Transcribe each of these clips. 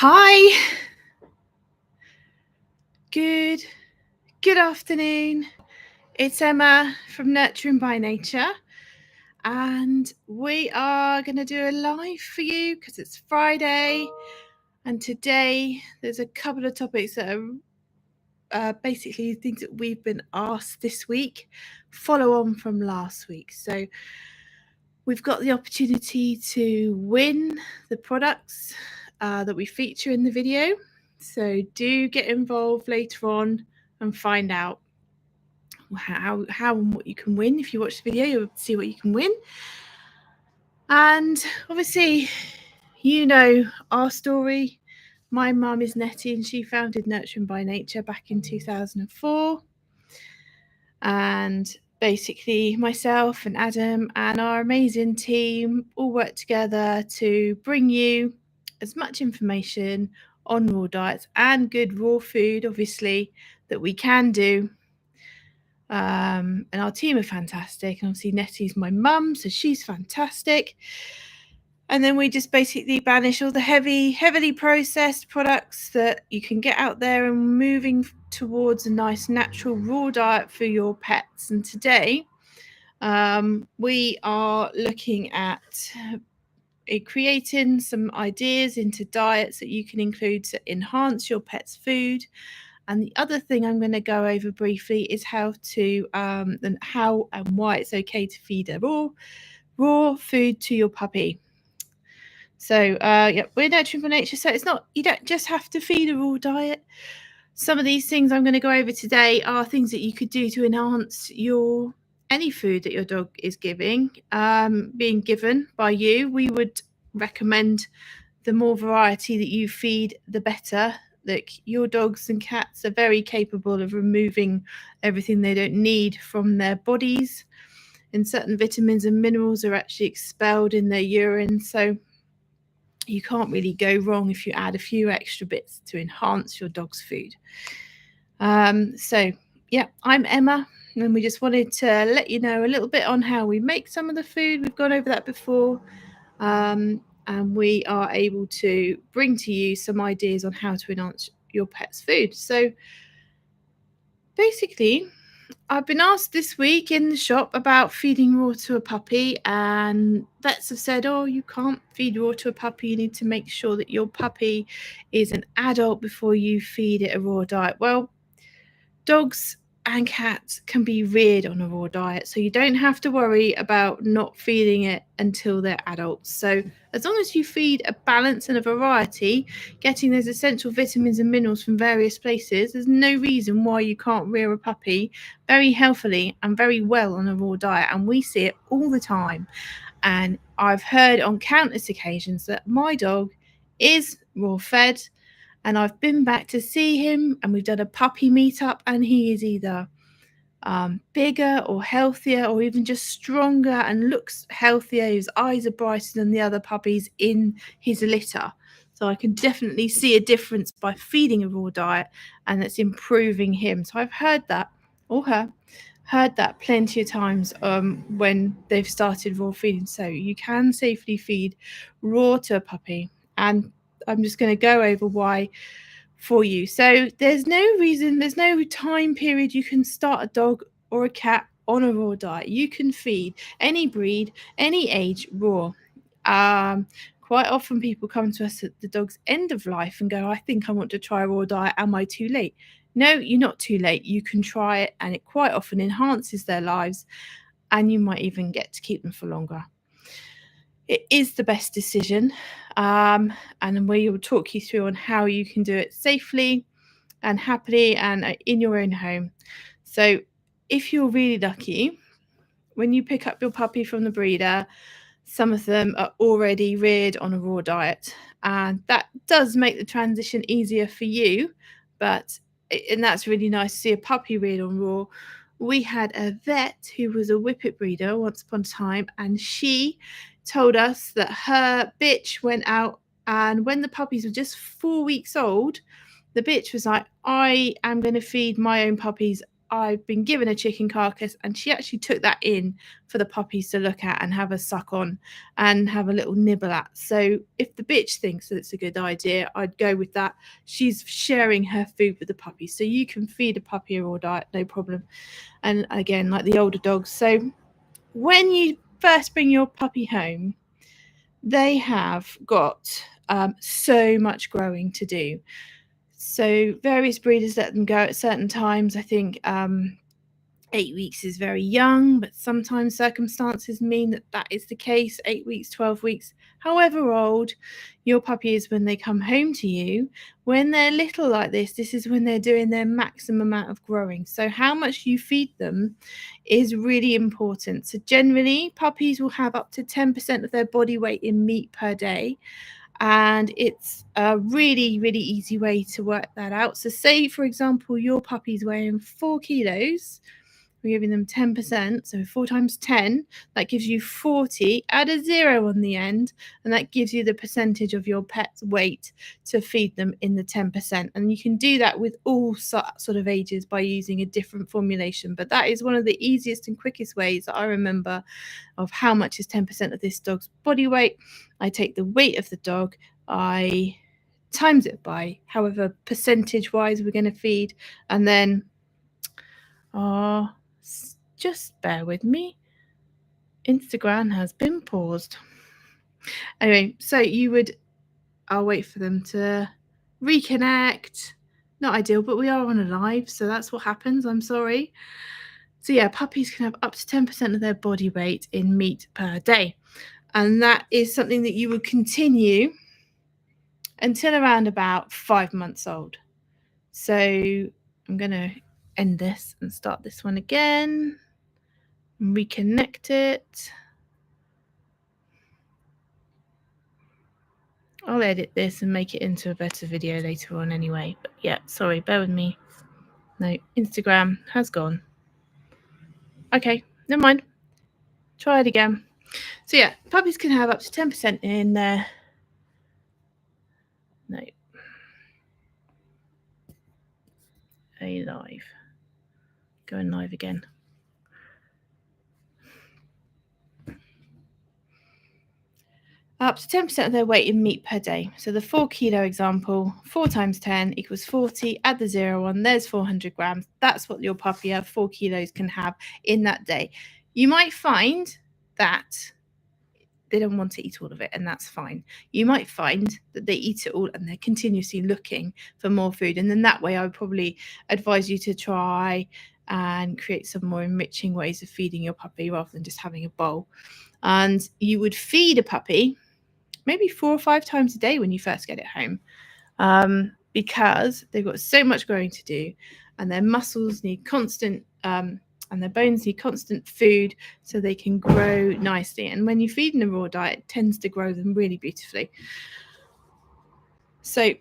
Hi, good afternoon. It's Emma from Nurturing by Nature, and we are going to do a live for you because it's Friday, and today there's a couple of topics that are basically things that we've been asked this week, follow on from last week. So we've got the opportunity to win the products that we feature in the video. So do get involved later on and find out how and what you can win. If you watch the video, you'll see what you can win. And obviously, you know our story. My mum is Nettie, and she founded Nurturing by Nature back in 2004. And basically, myself and Adam and our amazing team all work together to bring you as much information on raw diets and good raw food, obviously, that we can do. And our team are fantastic. And obviously, Nettie's my mum, so she's fantastic. And then we just basically banish all the heavily processed products that you can get out there and moving towards a nice natural raw diet for your pets. And today we are looking at creating some ideas into diets that you can include to enhance your pet's food. And the other thing I'm going to go over briefly is how and why it's okay to feed a raw food to your puppy. So we're Nurturing for Nature. So you don't just have to feed a raw diet. Some of these things I'm going to go over today are things that you could do to enhance any food that your dog is being given by you. We would recommend the more variety that you feed, the better. Like your dogs and cats are very capable of removing everything they don't need from their bodies, and certain vitamins and minerals are actually expelled in their urine. So you can't really go wrong if you add a few extra bits to enhance your dog's food. I'm Emma, and we just wanted to let you know a little bit on how we make some of the food. We've gone over that before, and we are able to bring to you some ideas on how to enhance your pet's food. So basically, I've been asked this week in the shop about feeding raw to a puppy, and vets have said, oh, you can't feed raw to a puppy. You need to make sure that your puppy is an adult before you feed it a raw diet. Well, dogs and cats can be reared on a raw diet, so you don't have to worry about not feeding it until they're adults. So as long as you feed a balance and a variety, getting those essential vitamins and minerals from various places, there's no reason why you can't rear a puppy very healthily and very well on a raw diet. And we see it all the time. And I've heard on countless occasions that my dog is raw fed, and I've been back to see him, and we've done a puppy meetup, and he is either bigger or healthier or even just stronger and looks healthier. His eyes are brighter than the other puppies in his litter. So I can definitely see a difference by feeding a raw diet, and it's improving him. So I've heard that, or heard that plenty of times when they've started raw feeding. So you can safely feed raw to a puppy. And I'm just going to go over why for you. So there's no time period you can start a dog or a cat on a raw diet. You can feed any breed, any age raw. Quite often people come to us at the dog's end of life and go, I think I want to try a raw diet. Am I too late? No, you're not too late. You can try it, and it quite often enhances their lives, and you might even get to keep them for longer. It is the best decision, and we will talk you through on how you can do it safely and happily and in your own home. So if you're really lucky, when you pick up your puppy from the breeder, some of them are already reared on a raw diet, and that does make the transition easier for you. And that's really nice to see a puppy reared on raw. We had a vet who was a whippet breeder once upon a time, and she told us that her bitch went out, and when the puppies were just 4 weeks old, the bitch was like, I am going to feed my own puppies I've been given a chicken carcass, and she actually took that in for the puppies to look at and have a suck on and have a little nibble at. So if the bitch thinks that it's a good idea, I'd go with that. She's sharing her food with the puppy, so you can feed a puppy a raw diet, no problem. And again, like the older dogs. So when you first bring your puppy home, they have got so much growing to do. So various breeders let them go at certain times. I think 8 weeks is very young, but sometimes circumstances mean that that is the case. 8 weeks, 12 weeks, however old your puppy is when they come home to you. When they're little like this is when they're doing their maximum amount of growing. So how much you feed them is really important. So generally, puppies will have up to 10% of their body weight in meat per day. And it's a really, really easy way to work that out. So say, for example, your puppy's weighing 4 kilos. We're giving them 10%, so 4 times 10, that gives you 40. Add a 0 on the end, and that gives you the percentage of your pet's weight to feed them in the 10%. And you can do that with all sort of ages by using a different formulation. But that is one of the easiest and quickest ways that I remember of how much is 10% of this dog's body weight. I take the weight of the dog, I times it by however percentage-wise we're going to feed, and then just bear with me. Instagram has been paused. Anyway, so I'll wait for them to reconnect. Not ideal, but we are on a live, so that's what happens. I'm sorry. So yeah, puppies can have up to 10% of their body weight in meat per day. And that is something that you would continue until around about 5 months old. So I'm going to end this and start this one again. Reconnect it. I'll edit this and make it into a better video later on anyway. But yeah, sorry, bear with me. No, Instagram has gone. Okay, never mind. Try it again. So yeah, puppies can have up to 10% in there. No. A live. Going live again. Up to 10% of their weight in meat per day. So the 4 kilo example, 4 times 10 equals 40. Add the 0 on, there's 400 grams. That's what your puppy of 4 kilos can have in that day. You might find that they don't want to eat all of it, and that's fine. You might find that they eat it all and they're continuously looking for more food. And then that way I would probably advise you to try and create some more enriching ways of feeding your puppy rather than just having a bowl. And you would feed a puppy maybe 4 or 5 times a day when you first get it home, because they've got so much growing to do, and their muscles need constant and their bones need constant food so they can grow nicely. And when you feed in a raw diet, it tends to grow them really beautifully. So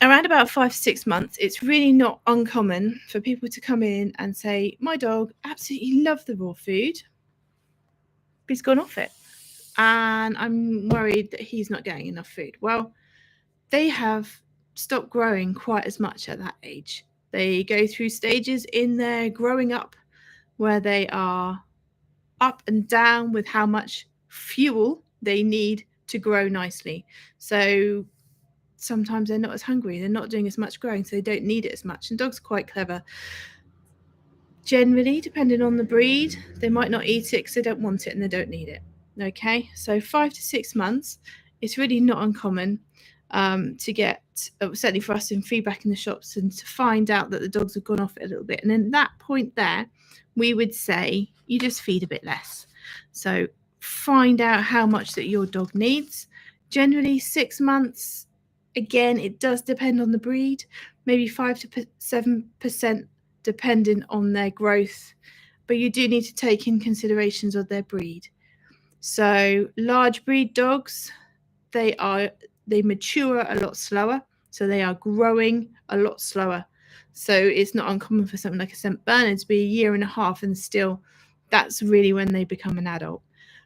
around about 5 to 6 months, it's really not uncommon for people to come in and say, my dog absolutely loved the raw food, but he's gone off it, and I'm worried that he's not getting enough food. Well, they have stopped growing quite as much at that age. They go through stages in their growing up where they are up and down with how much fuel they need to grow nicely. So sometimes they're not as hungry, they're not doing as much growing, so they don't need it as much. And dogs are quite clever. Generally, depending on the breed, they might not eat it because they don't want it and they don't need it. Okay, so 5 to 6 months, it's really not uncommon to get, certainly for us in feedback in the shops, and to find out that the dogs have gone off it a little bit. And then that point there, we would say you just feed a bit less. So find out how much that your dog needs. Generally 6 months. Again, it does depend on the breed, maybe 5 to 7% depending on their growth, but you do need to take in considerations of their breed. So large breed dogs, they mature a lot slower, so they are growing a lot slower. So it's not uncommon for something like a St. Bernard to be 1.5 years, and still that's really when they become an adult.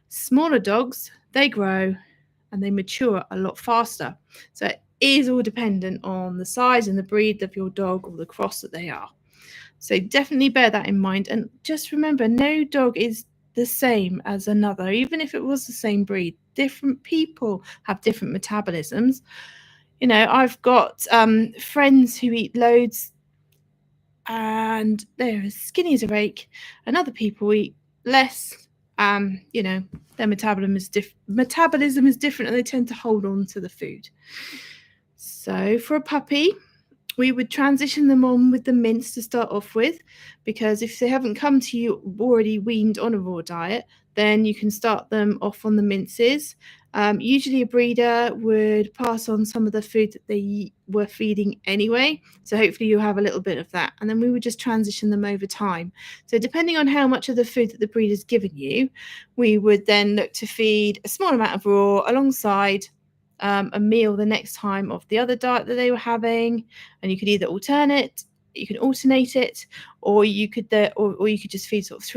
Smaller dogs, they grow and they mature a lot faster. So it is all dependent on the size and the breed of your dog or the cross that they are. So definitely bear that in mind. And just remember, no dog is the same as another, even if it was the same breed. Different people have different metabolisms. You know, I've got friends who eat loads and they're as skinny as a rake, and other people eat less. You know, their metabolism is different, and they tend to hold on to the food. So for a puppy, we would transition them on with the mince to start off with, because if they haven't come to you already weaned on a raw diet, then you can start them off on the minces. Usually a breeder would pass on some of the food that they were feeding anyway, so hopefully you'll have a little bit of that, and then we would just transition them over time. So depending on how much of the food that the breeder's given you, we would then look to feed a small amount of raw alongside a meal the next time of the other diet that they were having, and you could either alternate it, or you could just feed sort of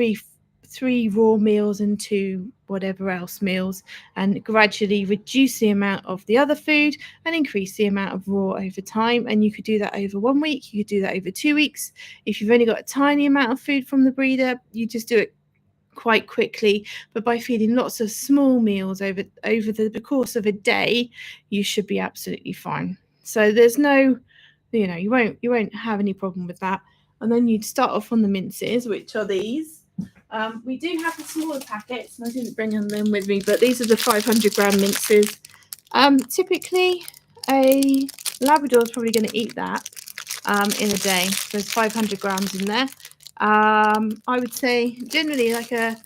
three raw meals and two whatever else meals, and gradually reduce the amount of the other food and increase the amount of raw over time. And you could do that over 1 week, you could do that over 2 weeks. If you've only got a tiny amount of food from the breeder, you just do it quite quickly, but by feeding lots of small meals over the course of a day, you should be absolutely fine. So there's no, you won't have any problem with that. And then you'd start off on the minces, which are these. We do have the smaller packets, and I didn't bring them with me, but these are the 500-gram minces. Typically a Labrador is probably going to eat that in a day. There's 500 grams in there. I would say generally like an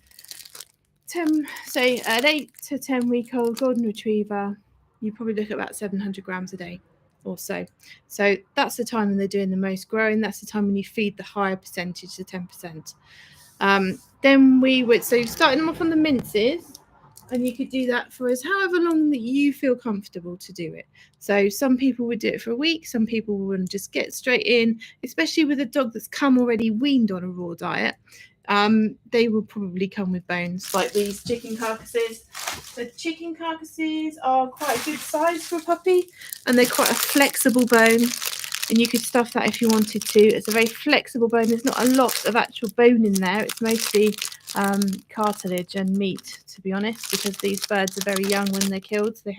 8 to 10 week old golden retriever, you probably look at about 700 grams a day or so. So that's the time when they're doing the most growing. That's the time when you feed the higher percentage, the 10%. Then we would, so starting them off on the minces, and you could do that for as however long that you feel comfortable to do it. So some people would do it for a week, some people would just get straight in, especially with a dog that's come already weaned on a raw diet. They will probably come with bones, like these chicken carcasses. The chicken carcasses are quite a good size for a puppy, and they're quite a flexible bone, and you could stuff that if you wanted to. It's a very flexible bone. There's not a lot of actual bone in there. It's mostly cartilage and meat, to be honest, because these birds are very young when they're killed. So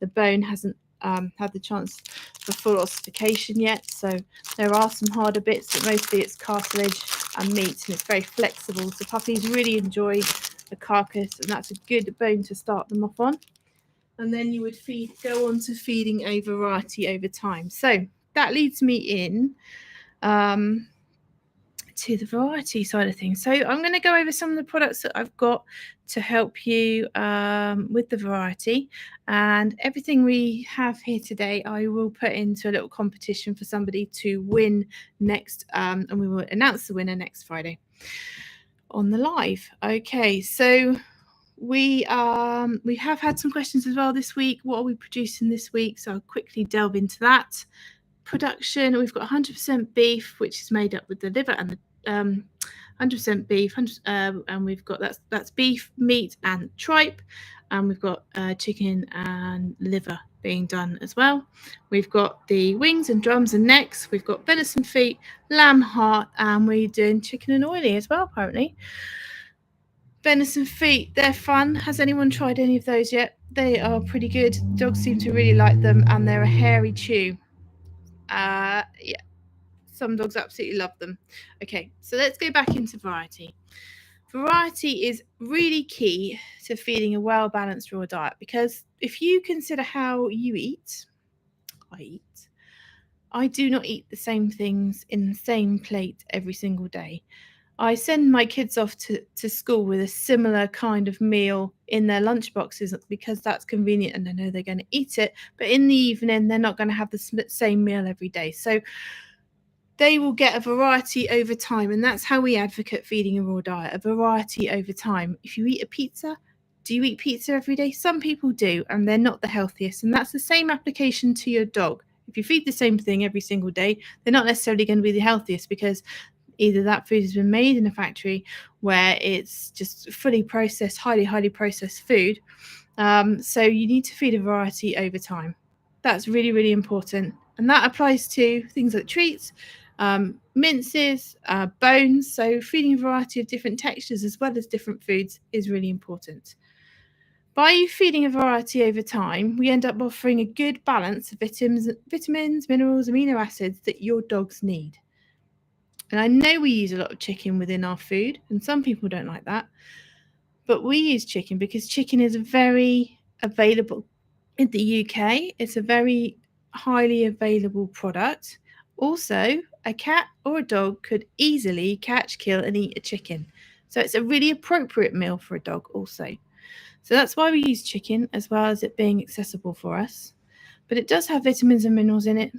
the bone hasn't had the chance for full ossification yet. So there are some harder bits, but mostly it's cartilage and meat, and it's very flexible. So puppies really enjoy the carcass, and that's a good bone to start them off on. And then you would go on to feeding a variety over time. So that leads me in to the variety side of things. So I'm going to go over some of the products that I've got to help you with the variety, and everything we have here today I will put into a little competition for somebody to win next, and we will announce the winner next Friday on the live. Okay, so we have had some questions as well this week. What are we producing this week? So I'll quickly delve into that. Production, we've got 100% beef, which is made up with the liver and the 100% beef, and we've got that's beef, meat, and tripe, and we've got chicken and liver being done as well. We've got the wings and drums and necks. We've got venison feet, lamb heart, and we're doing chicken and oily as well, apparently. Venison feet, they're fun. Has anyone tried any of those yet? They are pretty good. Dogs seem to really like them, and they're a hairy chew. Yeah, some dogs absolutely love them. Okay, so let's go back into variety. Variety is really key to feeding a well-balanced raw diet, because if you consider how you eat, I do not eat the same things in the same plate every single day. I send my kids off to school with a similar kind of meal in their lunch boxes because that's convenient and I know they're going to eat it. But in the evening, they're not going to have the same meal every day. So they will get a variety over time. And that's how we advocate feeding a raw diet, a variety over time. If you eat a pizza, do you eat pizza every day? Some people do, and they're not the healthiest. And that's the same application to your dog. If you feed the same thing every single day, they're not necessarily going to be the healthiest, because either that food has been made in a factory where it's just fully processed, highly processed food. So you need to feed a variety over time. That's really, really important. And that applies to things like treats, minces, bones. So feeding a variety of different textures as well as different foods is really important. By feeding a variety over time, we end up offering a good balance of vitamins, minerals, amino acids that your dogs need. And I know we use a lot of chicken within our food, and some people don't like that. But we use chicken because chicken is very available in the UK. It's a very highly available product. Also, a cat or a dog could easily catch, kill, and eat a chicken. So it's a really appropriate meal for a dog also. So that's why we use chicken, as well as it being accessible for us. But it does have vitamins and minerals in it.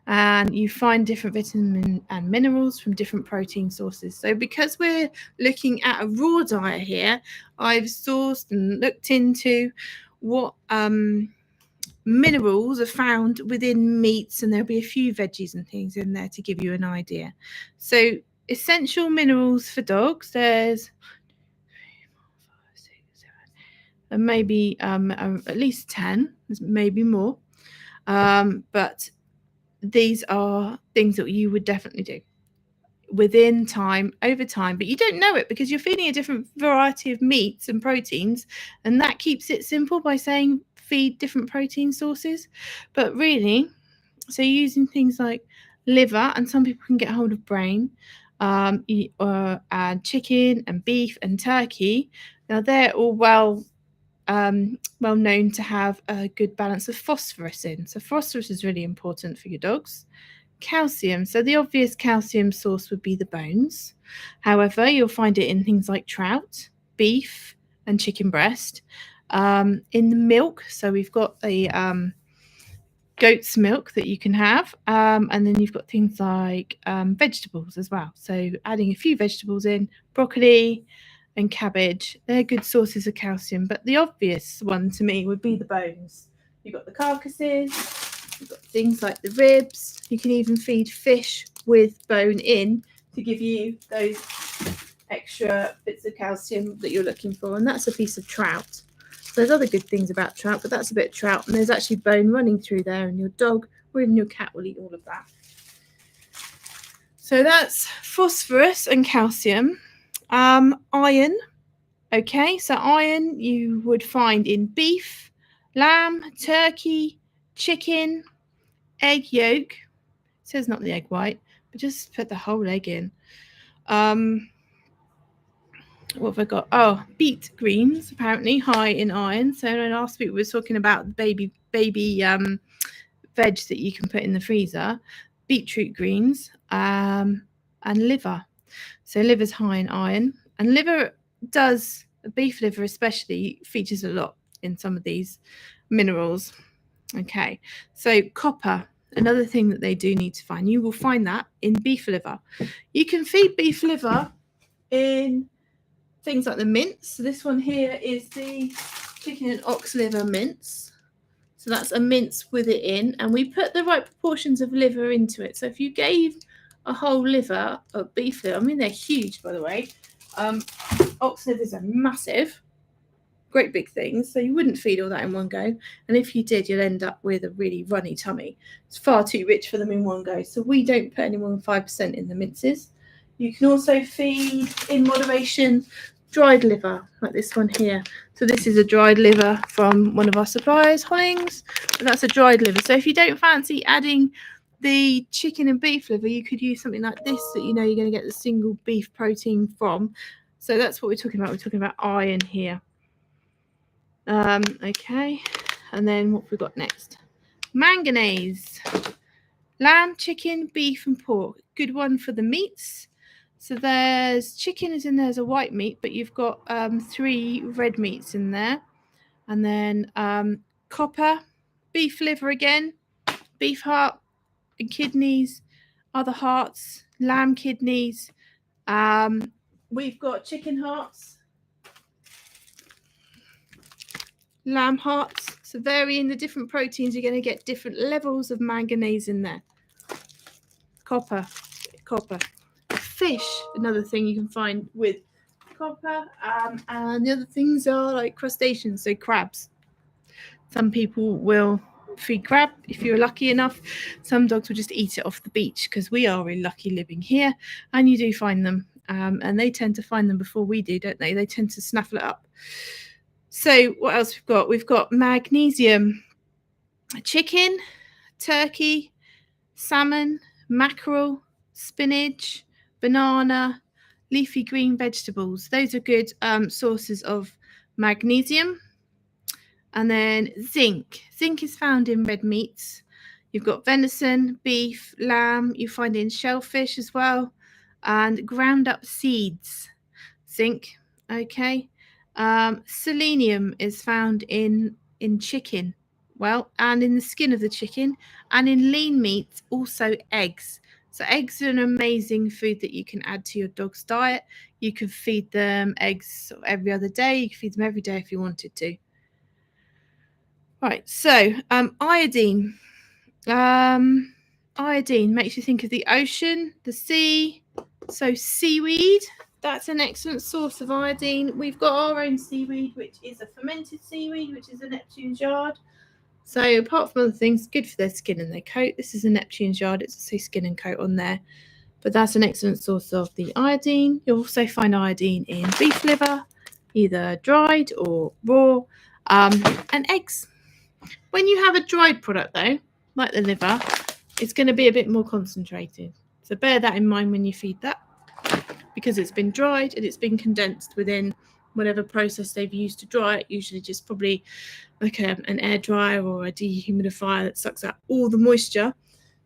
And you find different vitamins and minerals from different protein sources. So because we're looking at a raw diet here, I've sourced and looked into what minerals are found within meats, and there'll be a few veggies and things in there to give you an idea. So essential minerals for dogs, there's maybe at least 10, maybe more, but these are things that you would definitely do within time, over time, but you don't know it because you're feeding a different variety of meats and proteins, and that keeps it simple by saying feed different protein sources. But really, so using things like liver, and some people can get hold of brain, and chicken and beef and turkey. Now they're all well known to have a good balance of phosphorus in. So phosphorus is really important for your dogs. Calcium. So the obvious calcium source would be the bones. However, you'll find it in things like trout, beef, and chicken breast. In the milk, so we've got the goat's milk that you can have, and then you've got things like vegetables as well. So adding a few vegetables in, broccoli and cabbage, they're good sources of calcium. But the obvious one to me would be the bones. You've got the carcasses, you've got things like the ribs. You can even feed fish with bone in to give you those extra bits of calcium that you're looking for. And that's a piece of trout. So there's other good things about trout, but that's a bit of trout. And there's actually bone running through there, and your dog or even your cat will eat all of that. So that's phosphorus and calcium. Iron. Okay, so iron you would find in beef, lamb, turkey, chicken, egg yolk. It says not the egg white, but just put the whole egg in. What have I got? Oh, beet greens, apparently high in iron. So last week we were talking about baby veg that you can put in the freezer. Beetroot greens, and liver. So liver's high in iron, and liver does, beef liver especially, features a lot in some of these minerals. Okay, so copper, another thing that they do need to find. You will find that in beef liver. You can feed beef liver in things like the mince. So this one here is the chicken and ox liver mince. So that's a mince with it in, and we put the right proportions of liver into it. So if you gave a whole liver of beef liver, I mean they're huge by the way. Ox livers are massive, great big things. So you wouldn't feed all that in one go, and if you did, you'll end up with a really runny tummy. It's far too rich for them in one go. So we don't put any more than 5% in the minces. You can also feed in moderation dried liver, like this one here. So this is a dried liver from one of our suppliers, Hollings, and that's a dried liver. So if you don't fancy adding the chicken and beef liver, you could use something like this that you know you're going to get the single beef protein from. So that's what we're talking about. We're talking about iron here. Okay, and then what have we got next? Manganese. Lamb, chicken, beef, and pork. Good one for the meats. So there's chicken is in there as a white meat, but you've got 3 red meats in there. And then copper, beef liver again, beef heart and kidneys, other hearts, lamb kidneys. We've got chicken hearts, lamb hearts. So varying the different proteins, you're going to get different levels of manganese in there. Copper. Fish, another thing you can find with copper, and the other things are like crustaceans, so crabs. Some people will free crab if you're lucky enough. Some dogs will just eat it off the beach because we are really lucky living here, and you do find them. And they tend to find them before we do, don't they? They tend to snaffle it up. So what else we've got? We've got magnesium, chicken, turkey, salmon, mackerel, spinach, banana, leafy green vegetables. Those are good sources of magnesium. And then zinc. Zinc is found in red meats. You've got venison, beef, lamb. You find it in shellfish as well. And ground up seeds. Zinc. Okay. Selenium is found in chicken. Well, and in the skin of the chicken, and in lean meats, also eggs. So eggs are an amazing food that you can add to your dog's diet. You can feed them eggs every other day. You can feed them every day if you wanted to. Right, so iodine. Iodine makes you think of the ocean, the sea. So seaweed, that's an excellent source of iodine. We've got our own seaweed, which is a fermented seaweed, which is a Neptune's yard. So apart from other things, good for their skin and their coat. This is a Neptune's yard. It's a skin and coat on there. But that's an excellent source of the iodine. You'll also find iodine in beef liver, either dried or raw, and eggs. When you have a dried product, though, like the liver, it's going to be a bit more concentrated. So bear that in mind when you feed that, because it's been dried and it's been condensed within whatever process they've used to dry it, usually just probably like an air dryer or a dehumidifier that sucks out all the moisture.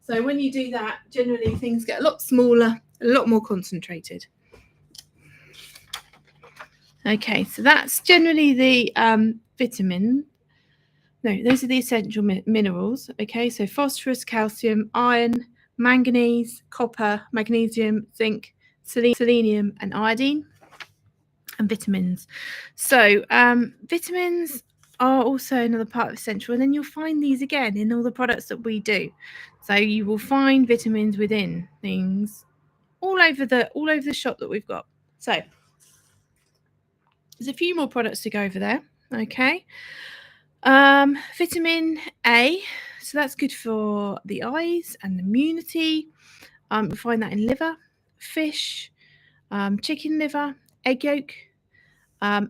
So when you do that, generally things get a lot smaller, a lot more concentrated. Okay, so that's generally the vitamin. No, those are the essential minerals. Okay, so phosphorus, calcium, iron, manganese, copper, magnesium, zinc, selenium, and iodine, and vitamins. So vitamins are also another part of essential, and then you'll find these again in all the products that we do. So you will find vitamins within things all over the shop that we've got. So there's a few more products to go over there. Okay. Vitamin A, so that's good for the eyes and immunity. We find that in liver, fish, chicken liver, egg yolk,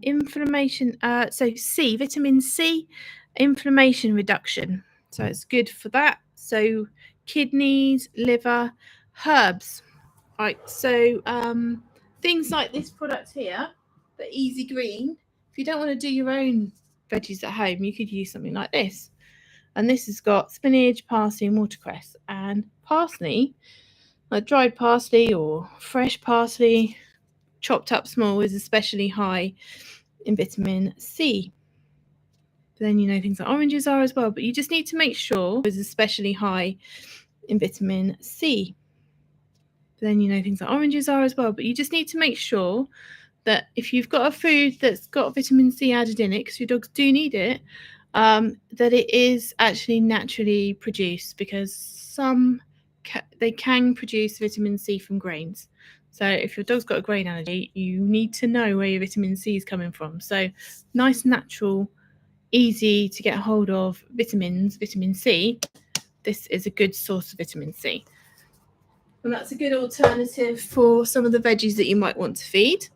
inflammation. So C, vitamin C, inflammation reduction. So it's good for that. So kidneys, liver, herbs. Right. So things like this product here, the Easy Green. If you don't want to do your own veggies at home, you could use something like this. And this has got spinach, parsley, and watercress. And parsley, like dried parsley or fresh parsley, chopped up small, is especially high in vitamin C. Then you know things like oranges are as well, but you just need to make sure it's especially high in vitamin C. Then you know things like oranges are as well, but you just need to make sure that if you've got a food that's got vitamin C added in it, because your dogs do need it, that it is actually naturally produced, because they can produce vitamin C from grains. So if your dog's got a grain allergy, you need to know where your vitamin C is coming from. So nice, natural, easy to get hold of vitamins, vitamin C. This is a good source of vitamin C. And that's a good alternative for some of the veggies that you might want to feed.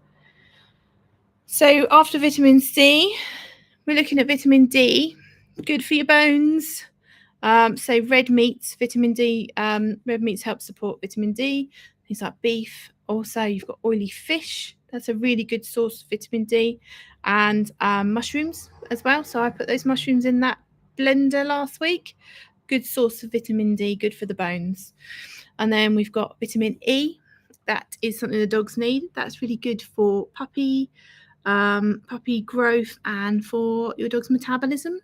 So after vitamin C, we're looking at vitamin D, good for your bones. So red meats, vitamin D, red meats help support vitamin D, things like beef. Also, you've got oily fish. That's a really good source of vitamin D, and mushrooms as well. So I put those mushrooms in that blender last week. Good source of vitamin D, good for the bones. And then we've got vitamin E. That is something the dogs need. That's really good for puppy growth and for your dog's metabolism.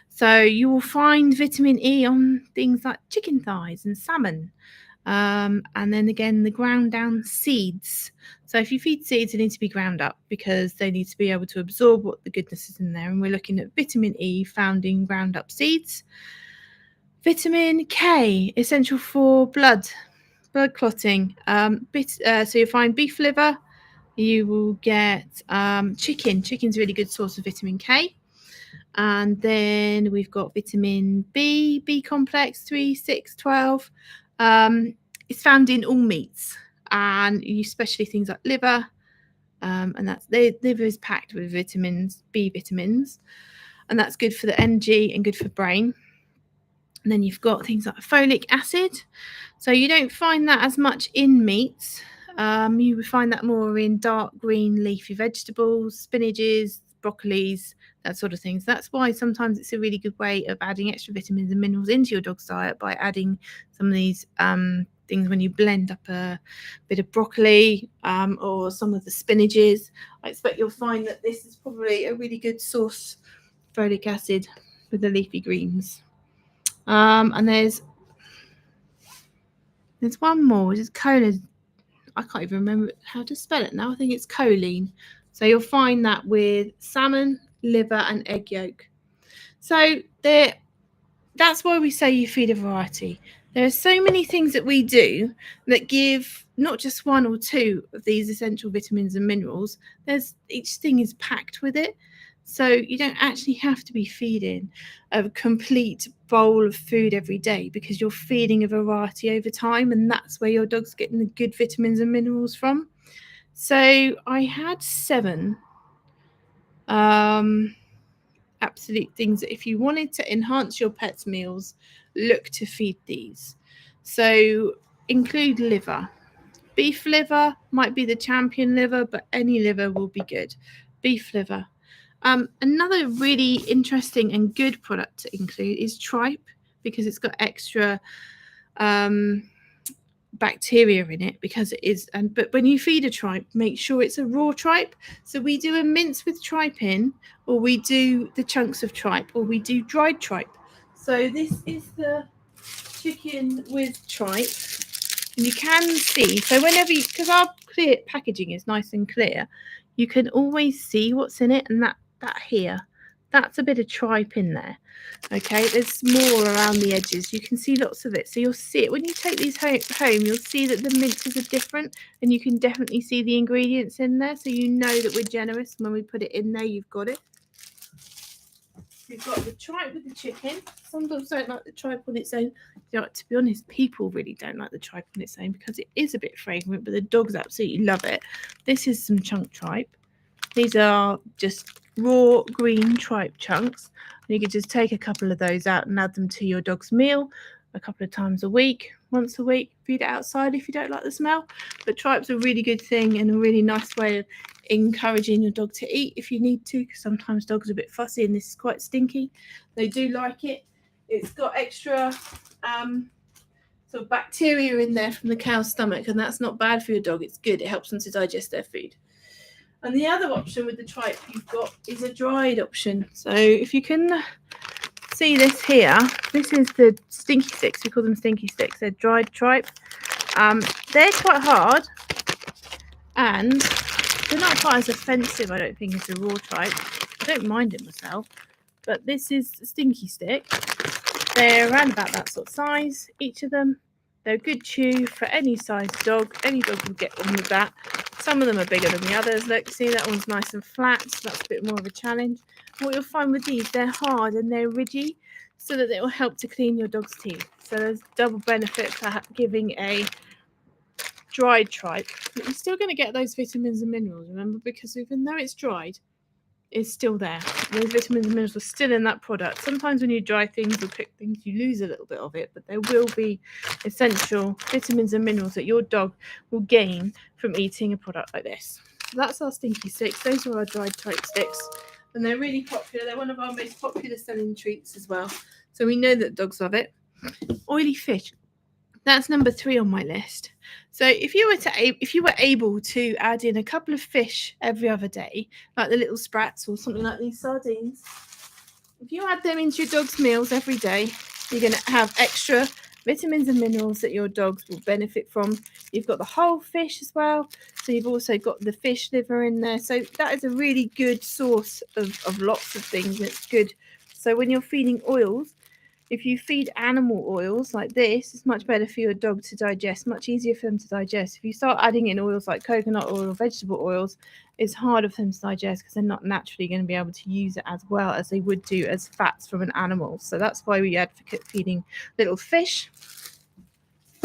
So you will find vitamin E on things like chicken thighs and salmon. And then again, the ground down seeds. So if you feed seeds, they need to be ground up because they need to be able to absorb what the goodness is in there. And we're looking at vitamin E found in ground up seeds. Vitamin K, essential for blood clotting. So you'll find beef liver. You will get chicken. Chicken's a really good source of vitamin K. And then we've got vitamin B complex 3, 6, 12. It's found in all meats, and especially things like liver. And that's the liver is packed with vitamins, B vitamins, and that's good for the energy and good for brain. And then you've got things like folic acid. So you don't find that as much in meats. You would find that more in dark green leafy vegetables, spinaches, broccolis, that sort of thing. So that's why sometimes it's a really good way of adding extra vitamins and minerals into your dog's diet by adding some of these things when you blend up a bit of broccoli or some of the spinaches. I expect you'll find that this is probably a really good source of folic acid with the leafy greens. And there's one more, which is choline. I can't even remember how to spell it now. I think it's choline. So you'll find that with salmon, liver, and egg yolk. So that's why we say you feed a variety. There are so many things that we do that give not just one or two of these essential vitamins and minerals. Each thing is packed with it. So you don't actually have to be feeding a complete bowl of food every day, because you're feeding a variety over time, and that's where your dog's getting the good vitamins and minerals from. So I had 7 absolute things that if you wanted to enhance your pet's meals, look to feed these. So include liver. Beef liver might be the champion liver, but any liver will be good. Beef liver. Another really interesting and good product to include is tripe, because it's got extra bacteria in it, because it is. But when you feed a tripe, make sure it's a raw tripe. So we do a mince with tripe in, or we do the chunks of tripe, or we do dried tripe. So this is the chicken with tripe. And you can see, so whenever you, because our clear packaging is nice and clear, you can always see what's in it, and that here, that's a bit of tripe in there. Okay, there's more around the edges. You can see lots of it. So you'll see it when you take these home, you'll see that the minces are different, and you can definitely see the ingredients in there. So you know that we're generous when we put it in there. You've got it. We've got the tripe with the chicken. Some dogs don't like the tripe on its own. You know, to be honest, people really don't like the tripe on its own because it is a bit fragrant, but the dogs absolutely love it. This is some chunk tripe. These are just raw green tripe chunks. And you can just take a couple of those out and add them to your dog's meal a couple of times a week, once a week. Feed it outside if you don't like the smell. But tripe's a really good thing and a really nice way of encouraging your dog to eat if you need to, because sometimes dogs are a bit fussy and this is quite stinky. They do like it. It's got extra sort of bacteria in there from the cow's stomach, and that's not bad for your dog. It's good. It helps them to digest their food. And the other option with the tripe you've got is a dried option. So if you can see this here, this is the stinky sticks. We call them stinky sticks. They're dried tripe. They're quite hard, and they're not quite as offensive, I don't think, as a raw tripe. I don't mind it myself. But this is a stinky stick. They're around about that sort of size, each of them. They're a good chew for any size dog. Any dog will get on with that. Some of them are bigger than the others. Look, see, that one's nice and flat, so that's a bit more of a challenge. What you'll find with these, they're hard and they're ridgy, so that it will help to clean your dog's teeth. So there's double benefit for giving a dried tripe. But you're still going to get those vitamins and minerals, remember, because even though it's dried, it's still there. Those vitamins and minerals are still in that product. Sometimes when you dry things or cook things, you lose a little bit of it, but there will be essential vitamins and minerals that your dog will gain from eating a product like this. So that's our stinky sticks. Those are our dried tripe sticks, and they're really popular. They're one of our most popular selling treats as well. So we know that dogs love it. Oily fish. That's number 3 on my list. So if you were able to add in a couple of fish every other day, like the little sprats or something like these sardines, if you add them into your dog's meals every day, you're going to have extra vitamins and minerals that your dogs will benefit from. You've got the whole fish as well, so you've also got the fish liver in there. So that is a really good source of lots of things. It's good. So when you're feeding oils, If you feed animal oils like this, it's much better for your dog to digest, much easier for them to digest. If you start adding in oils like coconut oil or vegetable oils, it's harder for them to digest because they're not naturally going to be able to use it as well as they would do as fats from an animal. So that's why we advocate feeding little fish.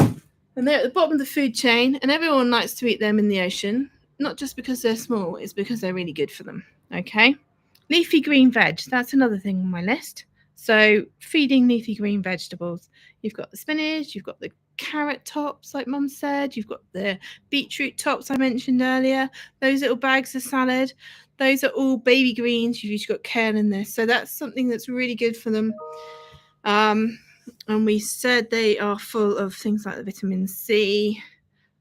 And they're at the bottom of the food chain, and everyone likes to eat them in the ocean, not just because they're small, it's because they're really good for them. Okay. Leafy green veg, that's another thing on my list. So feeding leafy green vegetables. You've got the spinach, you've got the carrot tops, like Mum said, you've got the beetroot tops I mentioned earlier, those little bags of salad. Those are all baby greens. You've usually got kale in this. So that's something that's really good for them. And we said they are full of things like the vitamin C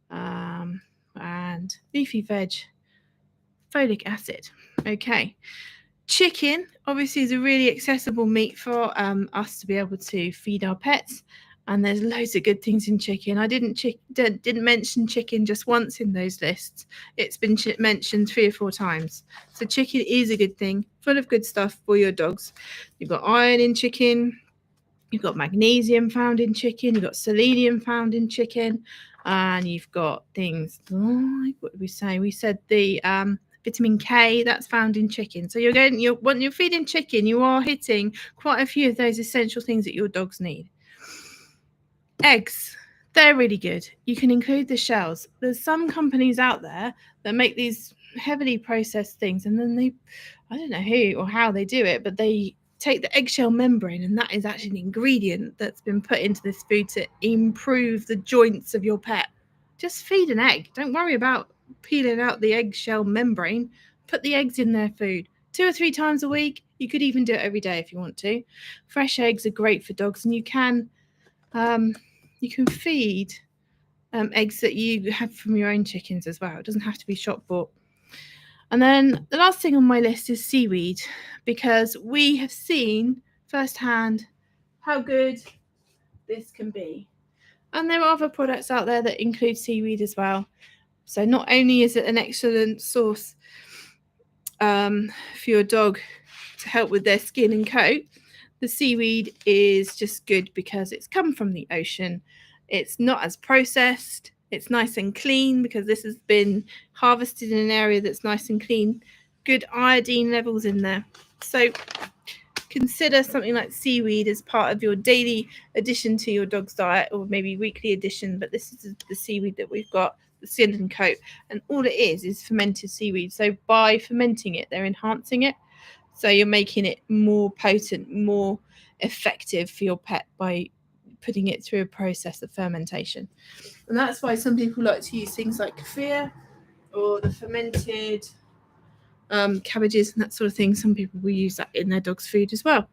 and leafy veg, folic acid. Okay. Chicken obviously is a really accessible meat for us to be able to feed our pets, and there's loads of good things in chicken. I didn't mention chicken just once in those lists. It's been mentioned 3 or 4 times. So chicken is a good thing, full of good stuff for your dogs. You've got iron in chicken, you've got magnesium found in chicken, you've got selenium found in chicken, and you've got things like, what did we say? We said the vitamin K, that's found in chicken. So when you're feeding chicken, you are hitting quite a few of those essential things that your dogs need. Eggs, they're really good. You can include the shells. There's some companies out there that make these heavily processed things, and then I don't know who or how they do it, but they take the eggshell membrane, and that is actually an ingredient that's been put into this food to improve the joints of your pet. Just feed an egg. Don't worry about peeling out the eggshell membrane. Put the eggs in their food 2 or 3 times a week. You could even do it every day if you want to. Fresh eggs are great for dogs, and you can feed eggs that you have from your own chickens as well. It doesn't have to be shop bought. And then the last thing on my list is seaweed, because we have seen firsthand how good this can be. And there are other products out there that include seaweed as well. So not only is it an excellent source for your dog to help with their skin and coat, the seaweed is just good because it's come from the ocean. It's not as processed. It's nice and clean because this has been harvested in an area that's nice and clean. Good iodine levels in there. So consider something like seaweed as part of your daily addition to your dog's diet, or maybe weekly addition. But this is the seaweed that we've got, the skin and coat. And all it is fermented seaweed. So by fermenting it, they're enhancing it. So you're making it more potent, more effective for your pet by putting it through a process of fermentation. And that's why some people like to use things like kefir or the fermented cabbages and that sort of thing. Some people will use that in their dog's food as well.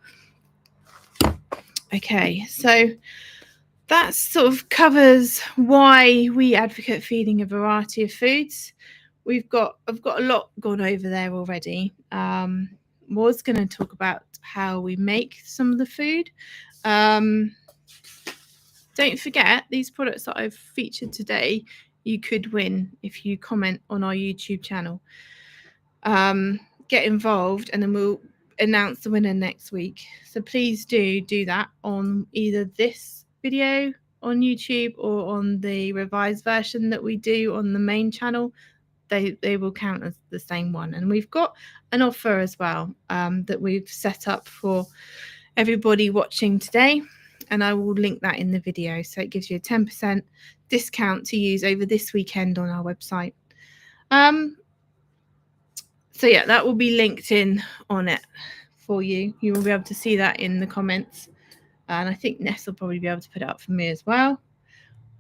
Okay, so that sort of covers why we advocate feeding a variety of foods. I've got a lot gone over there already. Was going to talk about how we make some of the food. Don't forget, these products that I've featured today, you could win if you comment on our YouTube channel. Get involved, and then we'll announce the winner next week. So please do that on either this video on YouTube or on the revised version that we do on the main channel. They will count as the same one. And we've got an offer as well that we've set up for everybody watching today, and I will link that in the video. So it gives you a 10% discount to use over this weekend on our website. So yeah, that will be linked in on it for you. You will be able to see that in the comments, and I think Ness will probably be able to put it up for me as well.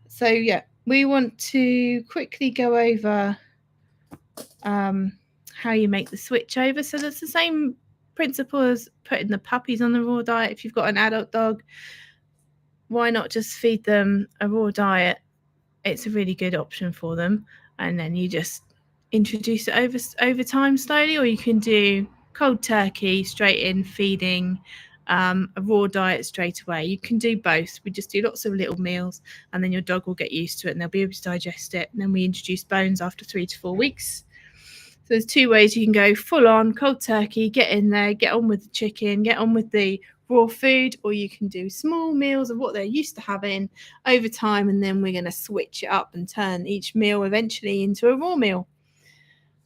So yeah, we want to quickly go over how you make the switch over. So that's the same principle as putting the puppies on the raw diet. If you've got an adult dog, why not just feed them a raw diet? It's a really good option for them, and then you just introduce it over time slowly, or you can do cold turkey straight in feeding, a raw diet straight away. You can do both. We just do lots of little meals, and then your dog will get used to it and they'll be able to digest it. And then we introduce bones after 3 to 4 weeks. So there's two ways you can go: full on cold turkey, get in there, get on with the chicken, get on with the raw food, or you can do small meals of what they're used to having over time, and then we're going to switch it up and turn each meal eventually into a raw meal.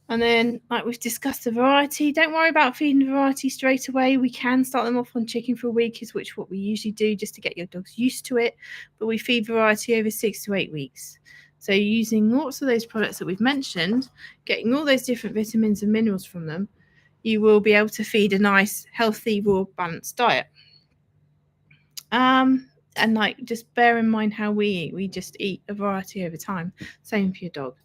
And then, like we've discussed, the variety, don't worry about feeding variety straight away. We can start them off on chicken for a week, is what we usually do, just to get your dogs used to it. But we feed variety over 6 to 8 weeks. So using lots of those products that we've mentioned, getting all those different vitamins and minerals from them, you will be able to feed a nice, healthy, raw, balanced diet. And like, just bear in mind how we eat. We just eat a variety over time. Same for your dog.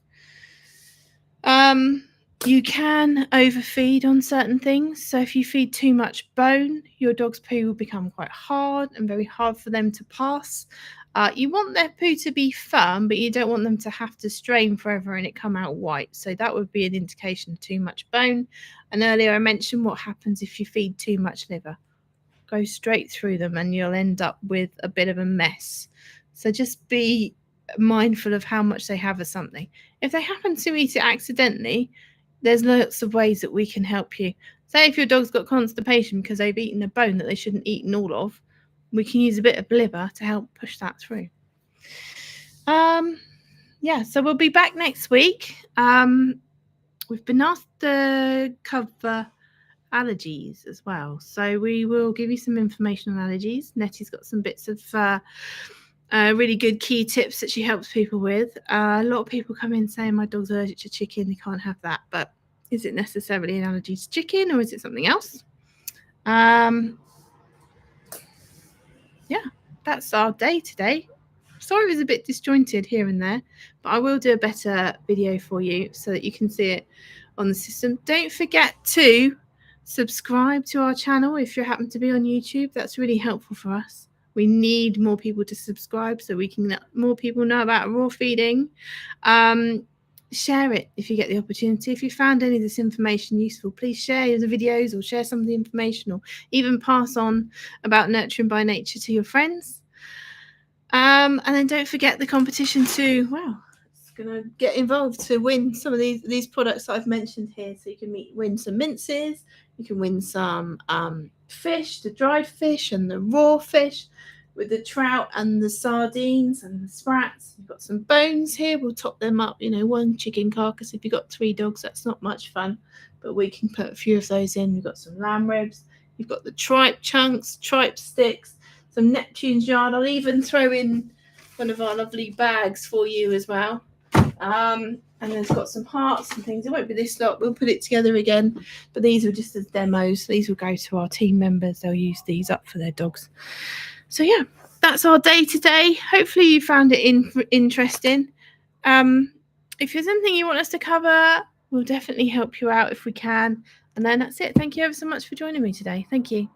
You can overfeed on certain things. So if you feed too much bone, your dog's poo will become quite hard and very hard for them to pass. You want their poo to be firm, but you don't want them to have to strain forever and it come out white. So that would be an indication of too much bone. And earlier I mentioned what happens if you feed too much liver. Go straight through them and you'll end up with a bit of a mess. So just be mindful of how much they have of something. If they happen to eat it accidentally, there's lots of ways that we can help you. Say if your dog's got constipation because they've eaten a bone that they shouldn't eat all of, we can use a bit of liver to help push that through. Yeah, so we'll be back next week. We've been asked to cover allergies as well, so we will give you some information on allergies. Nettie's got some bits of really good key tips that she helps people with. A lot of people come in saying my dog's allergic to chicken, they can't have that, but is it necessarily an allergy to chicken or is it something else? Yeah, that's our day today. Sorry it was a bit disjointed here and there, but I will do a better video for you so that you can see it on the system. Don't forget to subscribe to our channel if you happen to be on YouTube. That's really helpful for us. We need more people to subscribe so we can let more people know about raw feeding. Share it if you get the opportunity. If you found any of this information useful, please share the videos or share some of the information, or even pass on about nurturing by nature to your friends. And then don't forget the competition to, it's going to get involved to win some of these products that I've mentioned here. So you can win some minces, you can win some fish, the dried fish and the raw fish, with the trout and the sardines and the sprats. You've got some bones here. We'll top them up, one chicken carcass. If you've got 3 dogs, that's not much fun, but we can put a few of those in. We've got some lamb ribs. You've got the tripe chunks, tripe sticks, some Neptune's yard. I'll even throw in one of our lovely bags for you as well. And it's got some hearts and things. It won't be this lot. We'll put it together again. But these are just as demos. These will go to our team members. They'll use these up for their dogs. So yeah, that's our day today. Hopefully you found it interesting. If there's anything you want us to cover, we'll definitely help you out if we can. And then that's it. Thank you ever so much for joining me today. Thank you.